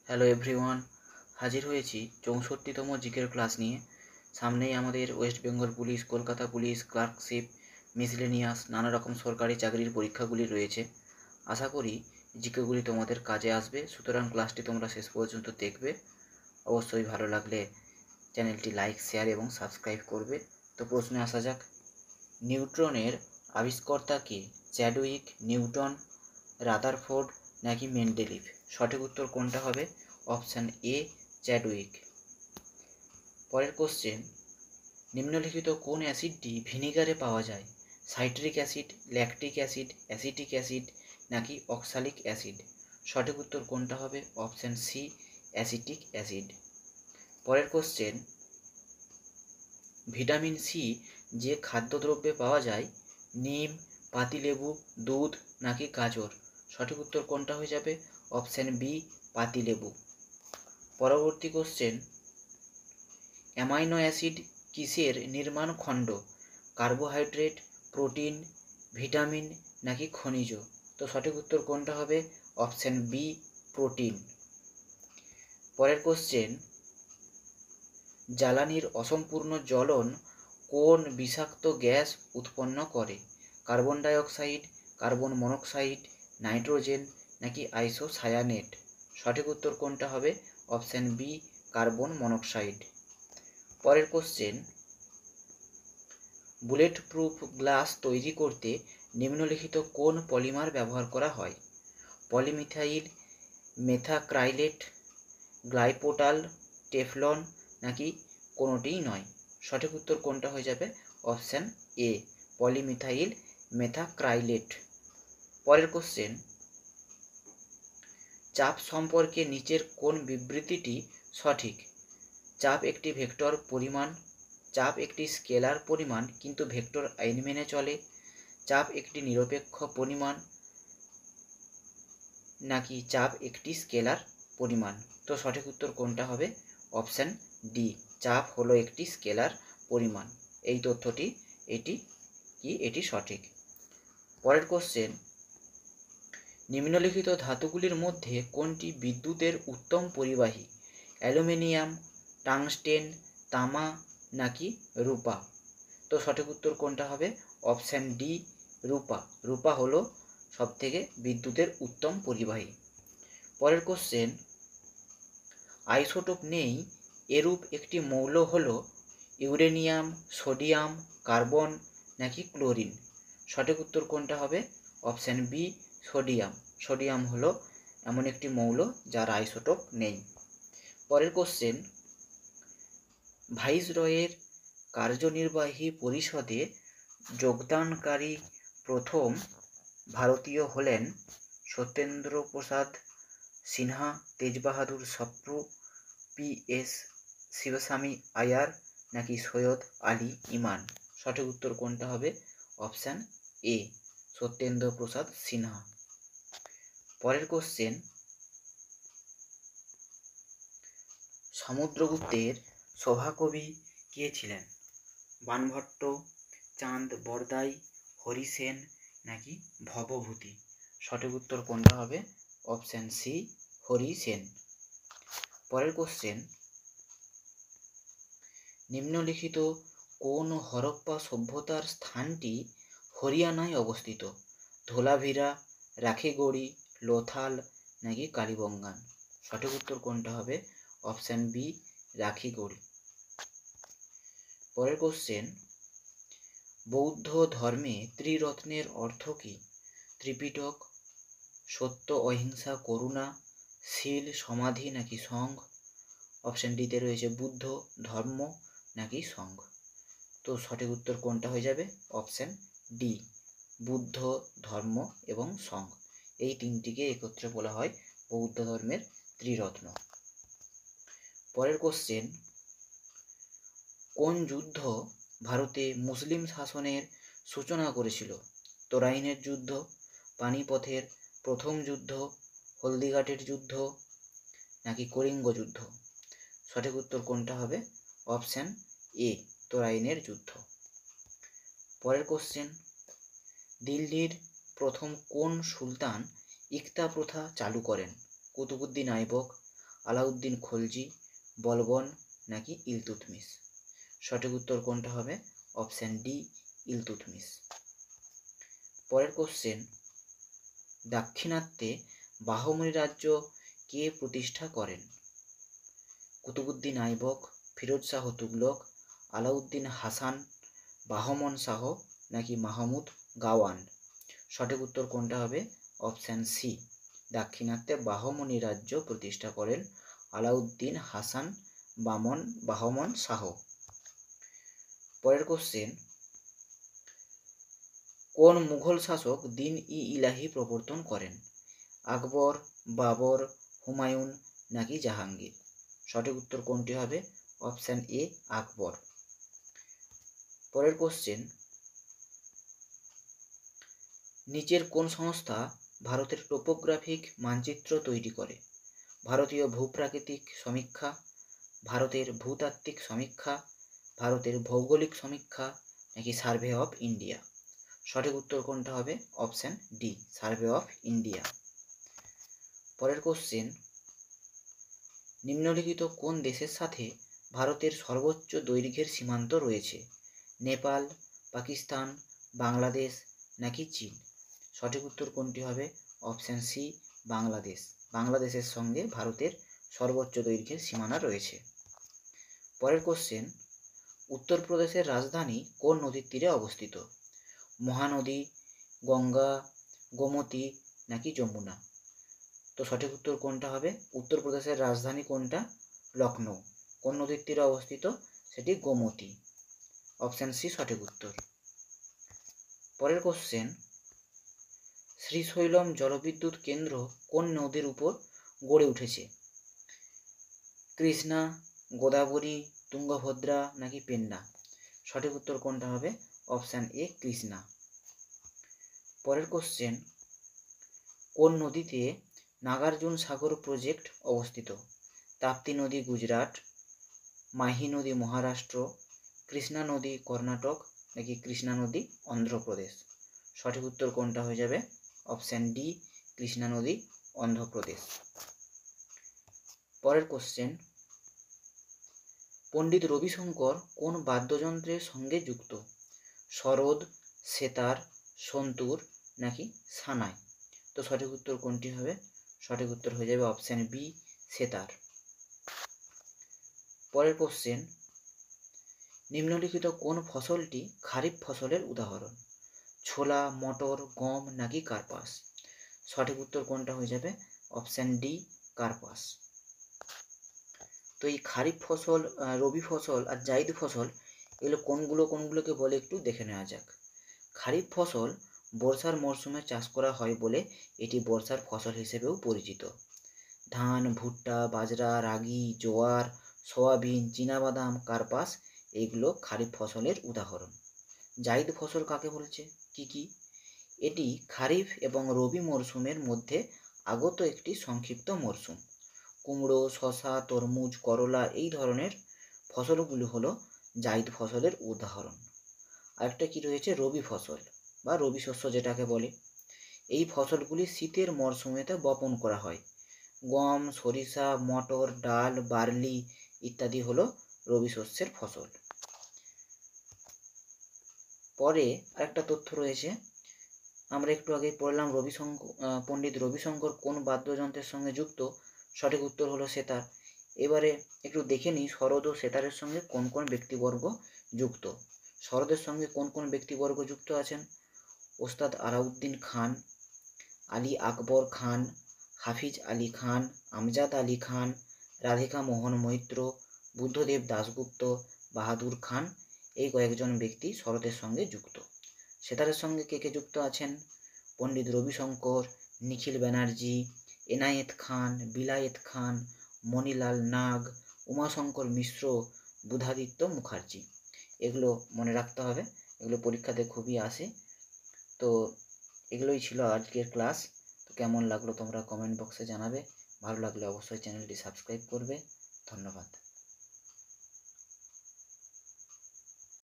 Hello everyone, হাজির হয়েছি 64তম জিকের ক্লাস নিয়ে। সামনেই আমাদের West Bengal police, Kolkata police, clerkship, miscellaneous নানা রকম সরকারি চাকরির পরীক্ষাগুলি রয়েছে। আশা করি জিকেগুলি তোমাদের কাজে আসবে, সুতরাং ক্লাসটি তোমরা শেষ পর্যন্ত দেখবে। অবশ্যই ভালো লাগলে চ্যানেলটি লাইক, শেয়ার এবং সাবস্ক্রাইব করবে। তো প্রশ্নে আসা যাক। নিউট্রনের আবিষ্কর্তা কে? চ্যাডউইক, নিউটন, রাদারফোর্ড নাকি মেন্ডেলিভ? সঠিক উত্তর কোনটা হবে? Option A, Chadwick. পরের কোশ্চেন, নিম্নলিখিত কোন অ্যাসিডটি ভিনিগারে পাওয়া যায়? Citric acid, lactic acid, acetic acid নাকি অক্সালিক অ্যাসিড? সঠিক উত্তর কোনটা হবে? Option C, acetic acid. পরের কোশ্চেন, ভিটামিন সি যে খাদ্যদ্রব্যে পাওয়া যায়, নিম, পাতিলেবু, দুধ নাকি গাজর? সঠিক উত্তর কোনটা হয়ে যাবে? অপশান বি, পাতিলেবু। পরবর্তী কোশ্চেন, অ্যামাইনো অ্যাসিড কিসের নির্মাণ খণ্ড? কার্বোহাইড্রেট, প্রোটিন, ভিটামিন নাকি খনিজ? তো সঠিক উত্তর কোনটা হবে? Option B, protein. পরের কোশ্চেন, জ্বালানির অসম্পূর্ণ জ্বলন কোন বিষাক্ত গ্যাস উৎপন্ন করে? Carbon dioxide, carbon monoxide, nitrogen নাকি আইসোসায়ানেট? সঠিক উত্তর কোনটা হবে? Option B, carbon monoxide. পরের কোশ্চেন, বুলেট প্রুফ গ্লাস তৈরি করতে নিম্নলিখিত কোন পলিমার ব্যবহার করা হয়? পলিমিথাইল, মেথাক্রাইলেট, গ্লাইপোটাল, টেফলন নাকি কোনোটিই নয়? সঠিক উত্তর কোনটা হয়ে যাবে? Option A, polymethyl methacrylate. পরের কোশ্চেন, চাপ সম্পর্কে নিচের কোন বিবৃতিটি সঠিক? চাপ একটি ভেক্টর পরিমাণ, চাপ একটি স্কেলার পরিমাণ কিন্তু ভেক্টর আইন মেনে চলে, চাপ একটি নিরপেক্ষ পরিমাণ নাকি চাপ একটি স্কেলার পরিমাণ? তো সঠিক উত্তর কোনটা হবে? অপশান ডি, চাপ হলো একটি স্কেলার পরিমাণ। এই তথ্যটি এটি সঠিক। পরের কোশ্চেন, নিম্নলিখিত ধাতুগুলির মধ্যে কোনটি বিদ্যুতের উত্তম পরিবাহী? অ্যালুমিনিয়াম, টাংস্টেন, তামা নাকি রূপা? তো সঠিক উত্তর কোনটা হবে? অপশান ডি, রূপা। রূপা হলো সবথেকে বিদ্যুতের উত্তম পরিবাহী। পরের কোশ্চেন, আইসোটোপ নেই এরূপ একটি মৌল হলো ইউরেনিয়াম, সোডিয়াম, কার্বন নাকি ক্লোরিন? সঠিক উত্তর কোনটা হবে? Option B, sodium. সোডিয়াম হলো এমন একটি মৌল যার আইসোটোপ নেই। পরের কোশ্চেন, ভাইসরয়ের কার্যনির্বাহী পরিষদে যোগদানকারী প্রথম ভারতীয় হলেন সত্যেন্দ্র প্রসাদ সিনহা, তেজ বাহাদুর সপ্রু, পি.এস. শিবস্বামী আয়ার নাকি সৈয়দ আলী ইমান? সঠিক উত্তর কোনটা হবে? অপশান এ, সত্যেন্দ্র প্রসাদ সিনহা। পরের কোশ্চেন, সমুদ্রগুপ্তের সভাকবি কে ছিলেন? বাণভট্ট, চাঁদ বরদাই, হরি সেন নাকি ভবভূতি? সঠিক উত্তর কোনটা হবে? Option C, Hari Sen. পরের কোশ্চেন, নিম্নলিখিত কোন হরপ্পা সভ্যতার স্থানটি হরিয়ানায় অবস্থিত? ধোলাভিরা, রাখিগড়ি, লোথাল নাকি কালীবঙ্গান? সঠিক উত্তর কোনটা হবে? Option B, Rakhigarhi. পরের কোশ্চেন, বৌদ্ধ ধর্মে ত্রিরত্নের অর্থ কী? ত্রিপিটক, সত্য, অহিংসা, করুণা, শীল, সমাধি নাকি সংঘ? অপশান ডিতে রয়েছে বুদ্ধ, ধর্ম নাকি সংঘ। তো সঠিক উত্তর কোনটা হয়ে যাবে? অপশান ডি, বুদ্ধ, ধর্ম এবং সংঘ। এই তিনটিকে একত্রে বলা হয় বৌদ্ধ ধর্মের ত্রিরত্ন। পরের কোশ্চেন, কোন যুদ্ধ ভারতে মুসলিম শাসনের সূচনা করেছিল? তরাইনের যুদ্ধ, পানিপথের প্রথম যুদ্ধ, হলদিঘাটের যুদ্ধ নাকি কলিঙ্গ যুদ্ধ? সঠিক উত্তর কোনটা হবে? অপশান এ, তরাইনের যুদ্ধ। পরের কোশ্চেন, দিল্লির প্রথম কোন সুলতান ইকতা প্রথা চালু করেন? কুতুবুদ্দিন আইবক, আলাউদ্দিন খলজি, বলবন নাকি ইলতুৎমিশ? সঠিক উত্তর কোনটা হবে? Option D, Iltutmish. পরের কোশ্চেন, দাক্ষিণাত্যে বাহমনি রাজ্য কে প্রতিষ্ঠা করেন? কুতুবুদ্দিন আইবক, ফিরোজ শাহ তুগলক, আলাউদ্দিন হাসান, বাহমন শাহ নাকি মাহমুদ গাওয়ান? সঠিক উত্তর কোনটা হবে? অপশান সি, দাক্ষিণাত্যে বাহমনি রাজ্য প্রতিষ্ঠা করেন আলাউদ্দিন হাসান বাহমন শাহ। পরের কোশ্চেন, কোন মুঘল শাসক দিন-ই-ইলাহি প্রবর্তন করেন? আকবর, বাবর, হুমায়ুন নাকি জাহাঙ্গীর? সঠিক উত্তর কোনটি হবে? অপশান এ, আকবর। পরের কোশ্চেন, নিচের কোন সংস্থা ভারতের টোপোগ্রাফিক মানচিত্র তৈরি করে? ভারতীয় ভূপ্রাকৃতিক সমীক্ষা, ভারতের ভূতাত্ত্বিক সমীক্ষা, ভারতের ভৌগোলিক সমীক্ষা নাকি সার্ভে অফ ইন্ডিয়া? সঠিক উত্তর কোনটা হবে? Option D, survey of India. পরের কোশ্চেন, নিম্নলিখিত কোন দেশের সাথে ভারতের সর্বোচ্চ দৈর্ঘ্যের সীমান্ত রয়েছে? নেপাল, পাকিস্তান, বাংলাদেশ নাকি চীন? সঠিক উত্তর কোনটি হবে? Option C, Bangladesh. বাংলাদেশের সঙ্গে ভারতের সর্বোচ্চ দৈর্ঘ্যের সীমানা রয়েছে। পরের কোশ্চেন, উত্তরপ্রদেশের রাজধানী কোন নদীর তীরে অবস্থিত? মহানদী, গঙ্গা, গোমতী নাকি যমুনা? তো সঠিক উত্তর কোনটা হবে? উত্তরপ্রদেশের রাজধানী কোনটা? লখনৌ। কোন নদীর তীরে অবস্থিত? সেটি গোমতী। অপশান সি সঠিক উত্তর। পরের কোশ্চেন, শ্রীশৈলম জলবিদ্যুৎ কেন্দ্র কোন নদীর উপর গড়ে উঠেছে? কৃষ্ণা, গোদাবরী, তুঙ্গভদ্রা নাকি পেন্না? সঠিক উত্তর কোনটা হবে? অপশান এ, কৃষ্ণা। পরের কোশ্চেন, কোন নদীতে নাগার্জুন সাগর প্রজেক্ট অবস্থিত? তাপ্তি নদী গুজরাট, মাহি নদী মহারাষ্ট্র, কৃষ্ণা নদী কর্ণাটক নাকি কৃষ্ণা নদী অন্ধ্রপ্রদেশ? সঠিক উত্তর কোনটা হয়ে যাবে? অপশান ডি, কৃষ্ণা নদী অন্ধ্রপ্রদেশ। পরের কোশ্চেন, পণ্ডিত রবিশঙ্কর কোন বাদ্যযন্ত্রের সঙ্গে যুক্ত? সরোদ, সেতার, সন্তুর নাকি সানাই? তো সঠিক উত্তর কোনটি হবে? সঠিক উত্তর হয়ে যাবে অপশান বি, সেতার। পরের কোশ্চেন, নিম্নলিখিত কোন ফসলটি খারিফ ফসলের উদাহরণ? ছোলা, মটর, গম নাকি কার্পাস? সঠিক উত্তর কোনটা হয়ে যাবে? অপশান ডি, কার্পাস। তো এই খারিফ ফসল, রবি ফসল আর জাইদ ফসল এগুলো কোনগুলোকে বলে একটু দেখে নেওয়া যাক। খারিফ ফসল বর্ষার মরশুমে চাষ করা হয় বলে এটি বর্ষার ফসল হিসেবেও পরিচিত। ধান, ভুট্টা, বাজরা, রাগি, জোয়ার, সয়াবিন, চীনাবাদাম, কার্পাস এইগুলো খারিফ ফসলের উদাহরণ। জাইদ ফসল কাকে বলছে? কি? এটি খারিফ এবং রবি মরশুমের মধ্যে আগত একটি সংক্ষিপ্ত মরশুম। কুমড়ো, শসা, তরমুজ, করলা এই ধরনের ফসলগুলো হলো জাইদ ফসলের উদাহরণ। আরেকটা কি রয়েছে? রবি ফসল বা রবি শস্য যেটাকে বলে। এই ফসলগুলি শীতের মরশুমেতে বপন করা হয়। গম, সরিষা, মটর, ডাল, বার্লি ইত্যাদি হলো রবি শস্যের ফসল। পরে আরেকটা তথ্য রয়েছে, আমরা একটু আগেই পড়লাম পণ্ডিত রবিশঙ্কর কোন বাদ্যযন্ত্রের সঙ্গে যুক্ত? সঠিক উত্তর হলো সেতার। এবারে একটু দেখে নিই সরোদ ও সেতারের সঙ্গে কোন কোন ব্যক্তিবর্গ যুক্ত। সরোদের সঙ্গে কোন কোন ব্যক্তিবর্গ যুক্ত আছেন? ওস্তাদ আলাউদ্দিন খান, আলী আকবর খান, হাফিজ আলী খান, আমজাদ আলী খান, রাধিকা মোহন মৈত্র, বুদ্ধদেব দাশগুপ্ত, বাহাদুর খান এই কয়েকজন ব্যক্তি সরোদের সঙ্গে যুক্ত। সেতারের সঙ্গে কে যুক্ত আছেন? পণ্ডিত রবিশঙ্কর, নিখিল ব্যানার্জি, এনায়েত খান, বিলায়েত খান, মণিলাল নাগ, উমাশঙ্কর মিশ্র, বুধাদিত্য মুখার্জি। এগুলো মনে রাখতে হবে, এগুলো পরীক্ষাতে খুবই আসে। তো এগুলোই ছিল আজকের ক্লাস। তো কেমন লাগলো তোমরা কমেন্ট বক্সে জানাবে। ভালো লাগলে অবশ্যই চ্যানেলটি সাবস্ক্রাইব করবে। ধন্যবাদ।